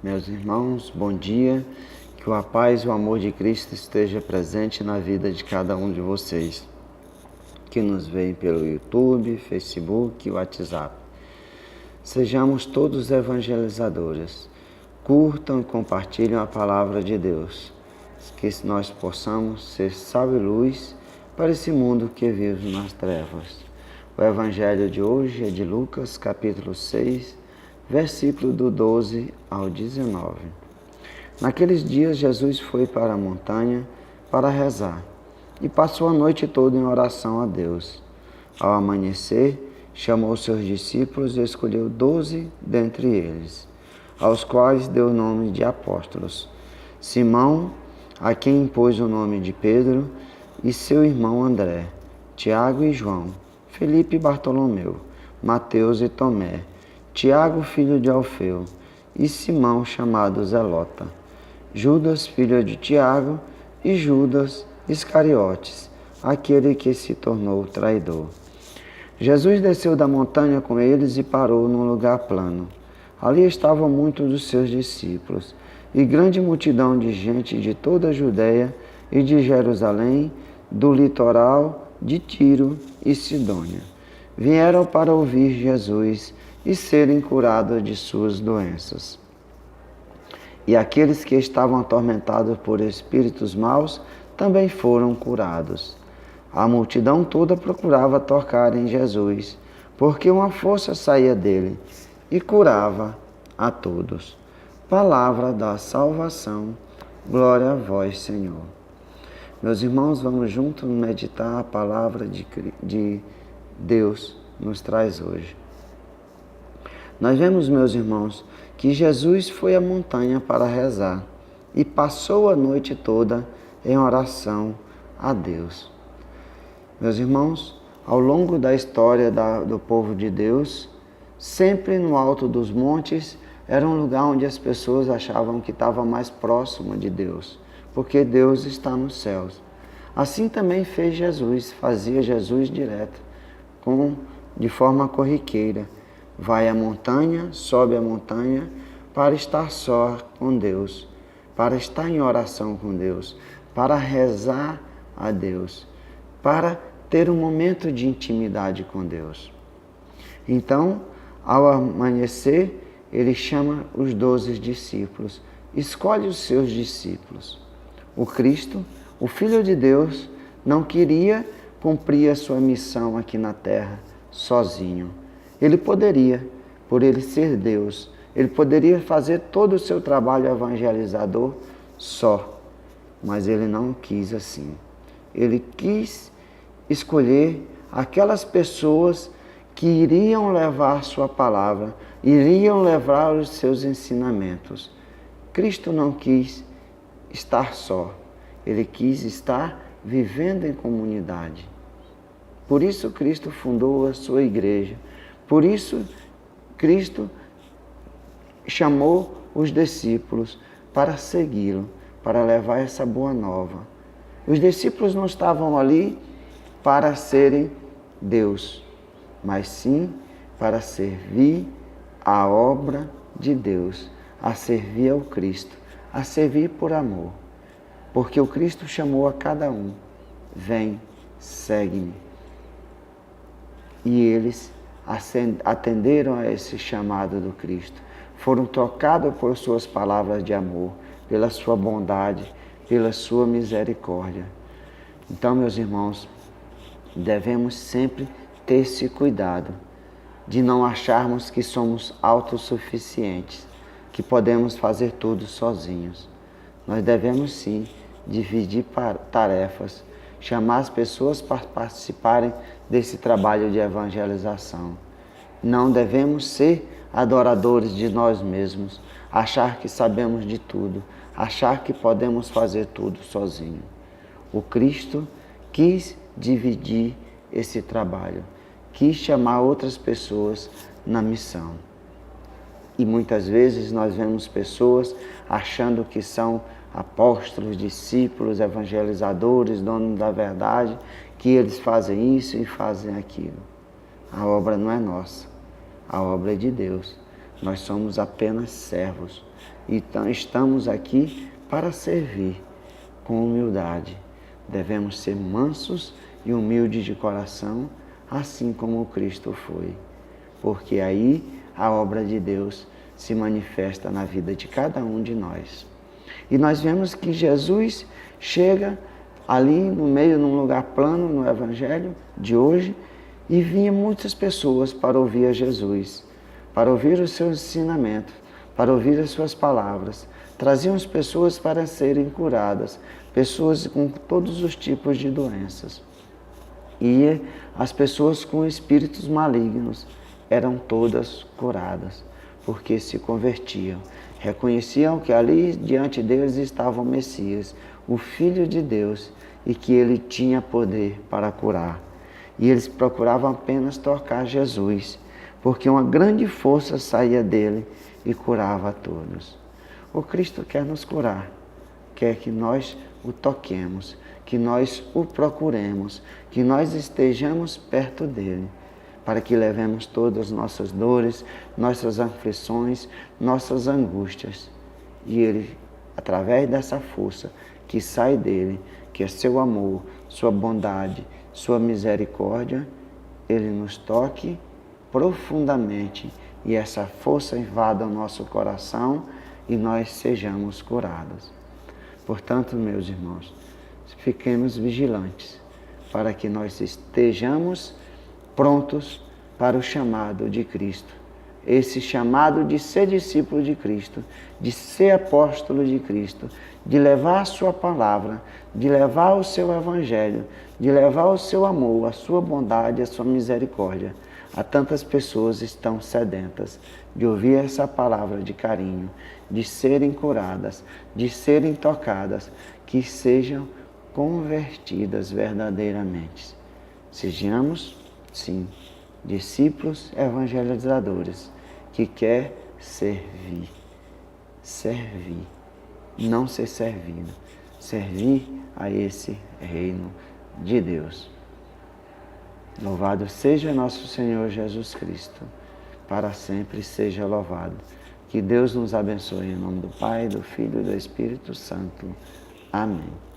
Meus irmãos, bom dia. Que a paz e o amor de Cristo esteja presente na vida de cada um de vocês que nos veem pelo YouTube, Facebook e WhatsApp. Sejamos todos evangelizadores. Curtam e compartilhem a palavra de Deus. Que nós possamos ser sal e luz para esse mundo que vive nas trevas. O evangelho de hoje é de Lucas, capítulo 6, versículo do 12 ao 19. Naqueles dias, Jesus foi para a montanha para rezar e passou a noite toda em oração a Deus. Ao amanhecer, chamou seus discípulos e escolheu 12 dentre eles, aos quais deu o nome de apóstolos: Simão, a quem impôs o nome de Pedro, e seu irmão André, Tiago e João, Felipe e Bartolomeu, Mateus e Tomé, Tiago, filho de Alfeu, e Simão, chamado Zelota, Judas, filho de Tiago, e Judas Iscariotes, aquele que se tornou traidor. Jesus desceu da montanha com eles e parou num lugar plano. Ali estavam muitos dos seus discípulos, e grande multidão de gente de toda a Judéia e de Jerusalém, do litoral de Tiro e Sidônia. Vieram para ouvir Jesus e serem curados de suas doenças. E aqueles que estavam atormentados por espíritos maus também foram curados. A multidão toda procurava tocar em Jesus, porque uma força saía dele e curava a todos. Palavra da salvação, glória a vós, Senhor. Meus irmãos, vamos juntos meditar a palavra de Deus nos traz hoje. Nós vemos, meus irmãos, que Jesus foi à montanha para rezar e passou a noite toda em oração a Deus. Meus irmãos, ao longo da história do povo de Deus, sempre no alto dos montes era um lugar onde as pessoas achavam que estava mais próximo de Deus, porque Deus está nos céus. Assim também fez Jesus, fazia Jesus direto, de forma corriqueira. Vai à montanha, sobe a montanha para estar só com Deus, para estar em oração com Deus, para rezar a Deus, para ter um momento de intimidade com Deus. Então, ao amanhecer, ele chama os 12 discípulos, escolhe os seus discípulos. O Cristo, o Filho de Deus, não queria cumprir a sua missão aqui na terra sozinho. Ele poderia, por ele ser Deus, ele poderia fazer todo o seu trabalho evangelizador só, mas ele não quis assim. Ele quis escolher aquelas pessoas que iriam levar sua palavra, iriam levar os seus ensinamentos. Cristo não quis estar só, ele quis estar vivendo em comunidade. Por isso Cristo fundou a sua igreja. Por isso, Cristo chamou os discípulos para segui-lo, para levar essa boa nova. Os discípulos não estavam ali para serem Deus, mas sim para servir a obra de Deus, a servir ao Cristo, a servir por amor. Porque o Cristo chamou a cada um: vem, segue-me. E eles atenderam a esse chamado do Cristo, foram tocados por suas palavras de amor, pela sua bondade, pela sua misericórdia. Então, meus irmãos, devemos sempre ter esse cuidado de não acharmos que somos autossuficientes, que podemos fazer tudo sozinhos. Nós devemos sim dividir tarefas, chamar as pessoas para participarem desse trabalho de evangelização. Não devemos ser adoradores de nós mesmos, achar que sabemos de tudo, achar que podemos fazer tudo sozinho. O Cristo quis dividir esse trabalho, quis chamar outras pessoas na missão. E muitas vezes nós vemos pessoas achando que são apóstolos, discípulos, evangelizadores, donos da verdade, que eles fazem isso e fazem aquilo. A obra não é nossa, a obra é de Deus. Nós somos apenas servos. Então estamos aqui para servir com humildade. Devemos ser mansos e humildes de coração, assim como Cristo foi. Porque aí a obra de Deus se manifesta na vida de cada um de nós. E nós vemos que Jesus chega ali no meio, num lugar plano, no Evangelho de hoje, e vinha muitas pessoas para ouvir a Jesus, para ouvir os seus ensinamentos, para ouvir as suas palavras. Traziam as pessoas para serem curadas, pessoas com todos os tipos de doenças. E as pessoas com espíritos malignos eram todas curadas, porque se convertiam. Reconheciam que ali diante deles estava o Messias, o Filho de Deus, e que ele tinha poder para curar. E eles procuravam apenas tocar Jesus, porque uma grande força saía dele e curava a todos. O Cristo quer nos curar, quer que nós o toquemos, que nós o procuremos, que nós estejamos perto dele, para que levemos todas as nossas dores, nossas aflições, nossas angústias. E ele, através dessa força que sai dele, que é seu amor, sua bondade, sua misericórdia, ele nos toque profundamente e essa força invada o nosso coração e nós sejamos curados. Portanto, meus irmãos, fiquemos vigilantes para que nós estejamos prontos para o chamado de Cristo. Esse chamado de ser discípulo de Cristo, de ser apóstolo de Cristo, de levar a sua palavra, de levar o seu evangelho, de levar o seu amor, a sua bondade, a sua misericórdia. Há tantas pessoas que estão sedentas de ouvir essa palavra de carinho, de serem curadas, de serem tocadas, que sejam convertidas verdadeiramente. Sejamos, sim, discípulos evangelizadores que quer servir. Servir, não ser servido. Servir a esse reino de Deus. Louvado seja nosso Senhor Jesus Cristo. Para sempre seja louvado. Que Deus nos abençoe em nome do Pai, do Filho e do Espírito Santo. Amém.